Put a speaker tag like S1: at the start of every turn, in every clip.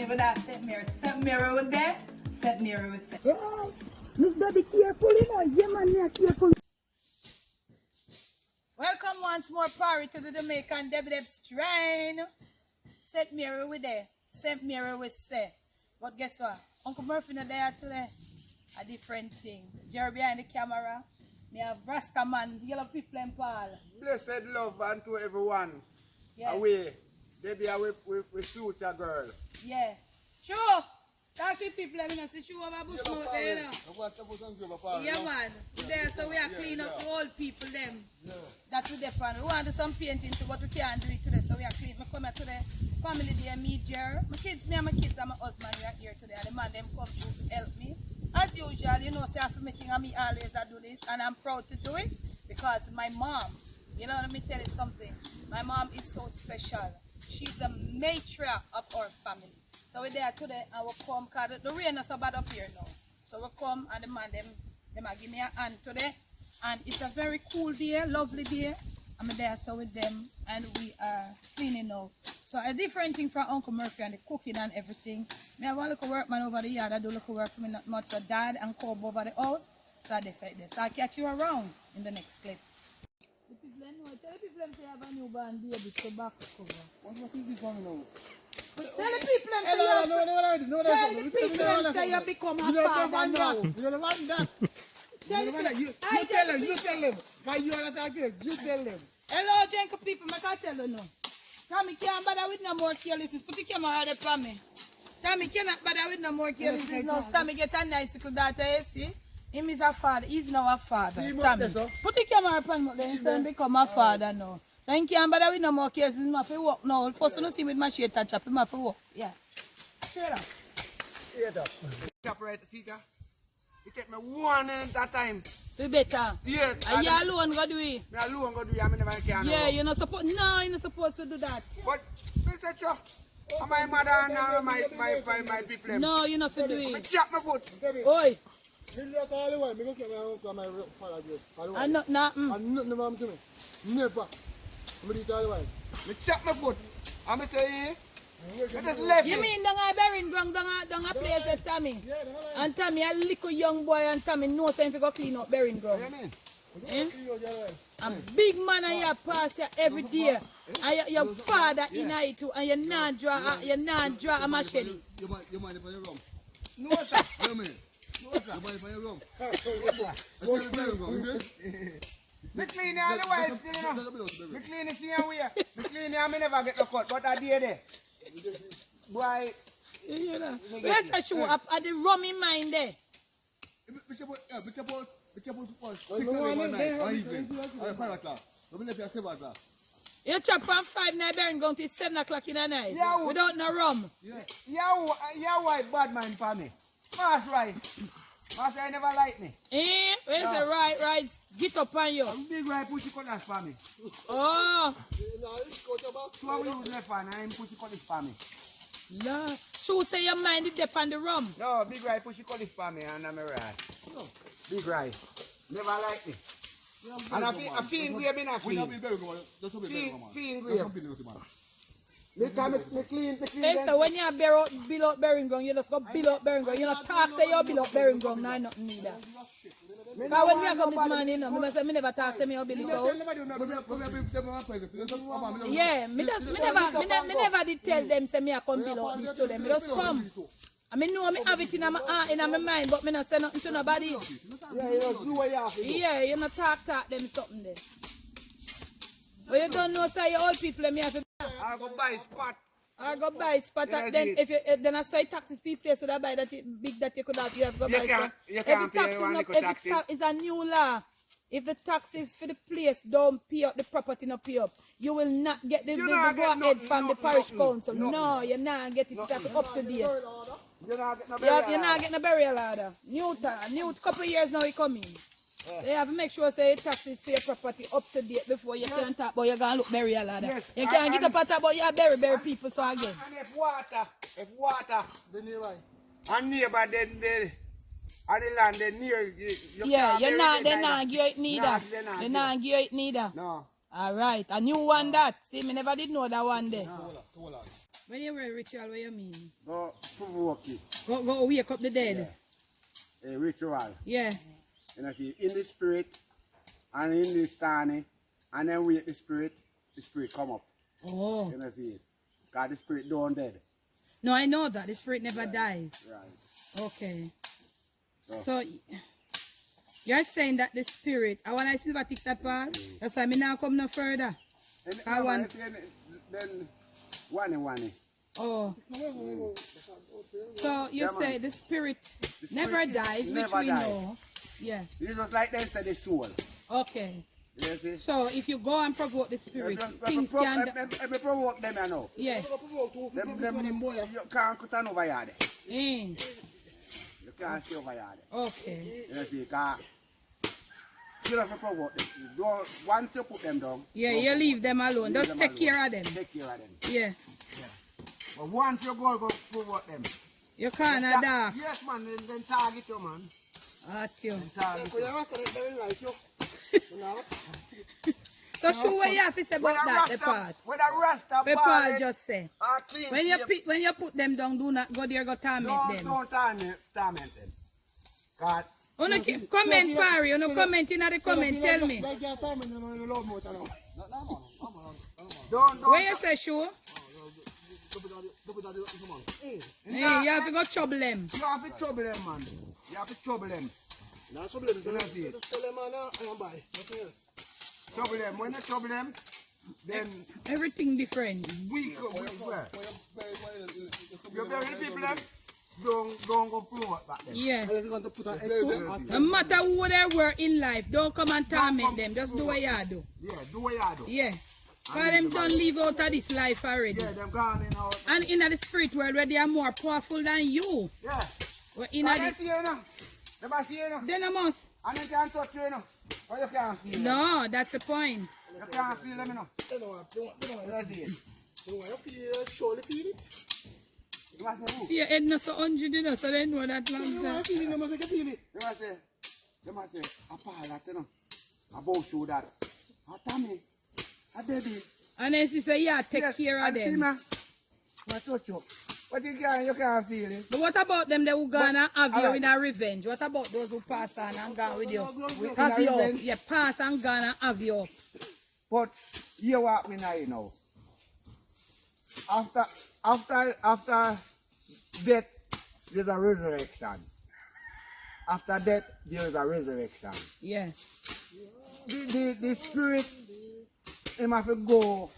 S1: me with that St. Mary. St. Mary with there. St. Mary with St.
S2: Oh, Miss Baby, careful, you know. Yeah, man, yeah, careful.
S1: Welcome once more, Parry, to the Jamaican Debbie strain. St. Mary with there. St. Mary with say. But guess what? Uncle Murphy not there today. A different thing. Jerry behind the camera. Me have Rasta man, yellow people and Paul.
S3: Blessed love unto everyone.
S1: Yeah.
S3: Away. Debbie away with future girl.
S1: Yeah. Sure. Talk to people, let me know. See, show over bush out there, you know. Yeah, man. There, so we are clean up the old people, them. Yeah. That's what they're fun. We want to do some painting too, but we can't do it today, so we are clean. I come here today. Family day, me, Jerry. My kids, me and my kids and my husband, we are here today. And the man, them come through to help me. As usual, you know, say after meeting and me always I do this, and I'm proud to do it because my mom, you know, let me tell you something. My mom is so special. She's the matriarch of our family. So we're there today and we come because the rain is so bad up here now. So we come and the man, them give me a hand today. And it's a very cool day, lovely day. I'm there so with them and we are cleaning now. So a different thing from Uncle Murphy and the cooking and everything. Me have a little workman over the yard. I do little work for me not much. So dad and Cobb over the house. So I decide this. So I'll catch you around in the next clip. The people know. Tell the people they have a newborn baby to back cover. What is coming out? Tell the people say you become a father now.
S2: You don't want that. You tell them. Why you are attacking? You tell them.
S1: Hello, Jenko people. I can't tell you no. Tommy can't bother with no more carelessness. Put the camera there for me. Tommy cannot bother with no more carelessness. No, Tommy get a nice little daughter, you see? Him is a father. He's now a father. Tommy. Put the camera upon me then so he become a father now. So he can't bother with no more carelessness. He have to walk now. First you see with my shade touch up. He have to walk. Yeah. Straight up.
S3: Straight up. Cap right, see that? It take me one at a time.
S1: Be better.
S3: Yeah.
S1: And you alone go do it.
S3: Me alone go do it. I never can.
S1: Yeah, you're not supposed. No, you're not supposed to do that.
S3: But, Mr. Cho, my mother and my people.
S1: No, you're not to do
S3: I
S1: it.
S3: chop my foot.
S1: Oi.
S2: I'm
S1: not nothing.
S2: I'm not never to me. Never.
S3: I chop my foot. I'm say, I just left
S1: you
S3: it.
S1: mean down a bearing ground, down a place at Tommy? And Tommy, a little young boy, and Tommy knows if you go clean up bearing ground.
S3: What do
S1: Eh? A big man and you pass here every day. And your father in it too, and you not draw a machete.
S4: You mind if I rum?
S3: No, sir.
S4: You mean?
S3: No, sir.
S4: You mind if I rum?
S3: Me clean it otherwise, you know. Me clean it same way. Me clean it and me never get the cut, but I did it. Boy,
S1: You know. Let's show up at the rum in mind there. You chop from 5 night bearing going till 7 o'clock in the night.
S3: Yeah,
S1: without no rum.
S3: yeah, white bad man for me. Mass right. Mass I never like me.
S1: Eh? Where's the right? Get up on you.
S3: I'm big right pussy cutlass for me.
S1: Oh.
S3: So I will use left hand and pussy cutlass for me.
S1: Yeah. So say your mind is up on the rum.
S3: No, big right pussy cutlass for me and I'm right. No. Big right. Never like me. And I feel grave in a feel. Feel grave. Me clean.
S1: Esther, when you build up bearing ground, you just go build up bearing ground. You don't talk say you build up bearing ground, now nothing neither. Because when me come this morning, you know, I never talk say me you build it out. Yeah, me never did tell them say me I come build out this to them. Me just come. I mean, know me have it in my heart, in my mind, but me not say nothing to nobody.
S3: Yeah, you do what you have to do.
S1: Yeah, you not talk them something there. But you don't know, say your old people, me have to.
S3: I go buy spot.
S1: I go buy spot.
S3: Yeah,
S1: Then if you then I say taxes people so that buy that big that you could have, you have to go buy spot.
S3: You can't pay one little taxes.
S1: It's a new law. If the taxes for the place don't pay up, the property not pay up, you will not get the go ahead from the parish council. No, you're not getting it up to date.
S3: You're not getting
S1: a burial order. New couple of years now he coming. Yeah. They have to make sure say taxes for your property up to date before you can talk about you're gonna look burial order.
S3: Yes.
S1: You can't get up and talk about you bury people so again.
S3: And if water, the neighbor, and neighbor then and the land then near you.
S1: Yeah, they're not give it neither. They're not give it neither.
S3: No.
S1: Alright, a new one that. See, me never did know that one there.
S4: No.
S1: When you wear ritual, what you mean?
S3: Go provoke it.
S1: Go wake up the dead.
S3: Yeah. A ritual.
S1: Yeah.
S3: And I see in the spirit and in the stani, and then wake the spirit come up.
S1: Oh.
S3: And I see it. God, the spirit don't dead.
S1: No, I know that. The spirit never dies.
S3: Right.
S1: Okay. So you're saying that the spirit, I want to see if I take that part. That's why I now come no further.
S3: And
S1: I want.
S3: Then one.
S1: Oh. So you say the spirit never dies, which we know. Yes.
S3: It's just like they said the soul.
S1: Okay.
S3: Yes,
S1: so if you go and provoke the spirit, things can...
S3: If you provoke them, you know.
S1: Yes.
S3: You can't cut on over yard. You can't stay over yard.
S1: Okay.
S3: You see, because you have to provoke them. Once you put them down...
S1: Yeah, you leave them alone. Just take care of them.
S3: Take care of them.
S1: Yeah.
S3: But once you go provoke them...
S1: You can't adapt.
S3: Yes, man. Then target you, man.
S1: At you. So show what you have to say about that, the part.
S3: When a Rasta
S1: Paul just say. When you put them down, do not go there, go torment them.
S3: Don't torment them. God.
S1: Comment, Parry. You know, comment in the comment. Tell me. Where you say, sure? Hey, you have to go trouble them.
S3: You have to trouble them, man. You have to trouble them.
S2: Not trouble them. Tell them, I am buy. Nothing else.
S3: Trouble them. When you trouble them, then...
S1: Everything different.
S3: You bury the people them, don't go promote back them.
S1: Yeah. No matter who they were in life, don't come and torment them. Just do what you do.
S3: Yeah, do what you do.
S1: Yeah. Because them don't live out of this life already.
S3: Yeah, them gone in out.
S1: And in the spirit world where they are more powerful than you.
S3: Yeah.
S1: Well, in this...
S3: See you now. Never see you now.
S1: Then I must.
S3: And they can't touch you now. Or you can't feel them.
S1: No, that's the point.
S3: You can't feel them now.
S2: They don't see it. Surely feel it.
S3: You must say who?
S1: Your head not so 100, you know, so they know that long
S2: You
S1: time.
S2: must feel it, you must feel it.
S3: You must say, a pilot, you know. A bow shoe that. A Tommy. A baby.
S1: And then she say, yeah, take care of them.
S3: What touch you? But you can't feel it.
S1: But what about them that who gonna have you in a revenge? What about those who pass on and gone with you? Have you up. Yeah, pass and gone and have you up.
S3: But you walk me now, you know. After death, there's a resurrection. After death, there is a resurrection.
S1: Yeah.
S3: The spirit, he must go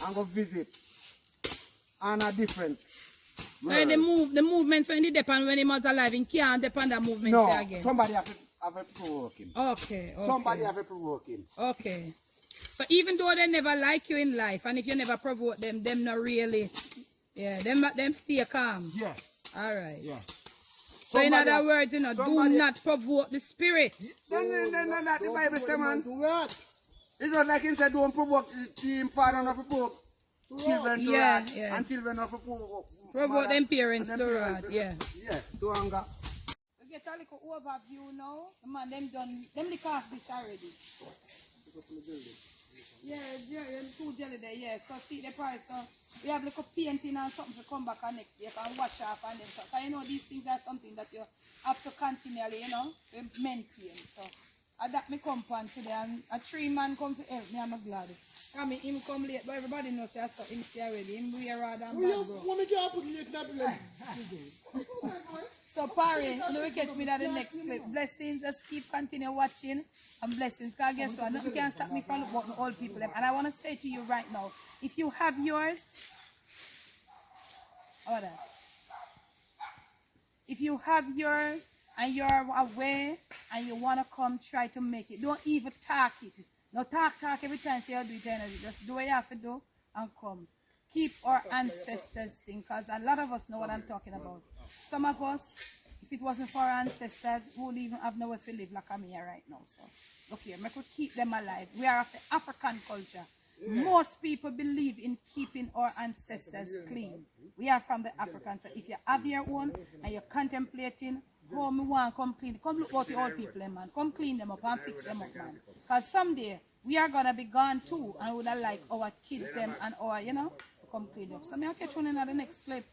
S3: and go visit on a different
S1: world. So the movements when he depend when he was alive, he can't depend on that movement
S3: no,
S1: there again.
S3: Somebody have to provoke him.
S1: Okay.
S3: Somebody have to provoke him.
S1: Okay. So even though they never like you in life, and if you never provoke them not really, yeah, them stay calm.
S3: Yeah.
S1: All right.
S3: Yeah.
S1: So in other words, you know, do not provoke the spirit.
S3: Then the Bible says, man, it's not like he said, don't provoke him, father not provoke children to wrath, and children not
S1: provoke them parents to wrath, yeah.
S3: Yeah, to anger.
S1: We get a little overview now. Man, them lick off this already. Yeah, two jelly there, yeah. So see the price, so we have like a painting and something to come back on next day. You can wash off and then so. Because you know these things are something that you have to continually, you know, maintain. So that me come on today and a 3-man come to help me, I'm glad. I mean, him come late, but everybody knows I saw him stay already. Him we rather than bad, bro. So, Parry, you know, we catch me at the next clip. Blessings, just keep continue watching. And blessings, because guess what? Nothing can stop me from looking at the old people. And I want to say to you right now, if you have yours, hold on. If you have yours and you're away and you want to come, try to make it. Don't even talk it. No talk every time say you do it energy. Just do what you have to do and come. Keep our ancestors thing, because a lot of us know what I'm talking about. Some of us, if it wasn't for our ancestors, we wouldn't even have nowhere to live like I'm here right now. So, look here, we could keep them alive. We are of the African culture. Yeah. Most people believe in keeping our ancestors clean. We are from the African. So if you have your own and you're contemplating, oh, me want to come clean. Come look at the old people, man. Come clean them up and fix them up, man. Because someday we are going to be gone too. And we would like our kids them and our, you know, come clean up. So I'll catch you in the next clip.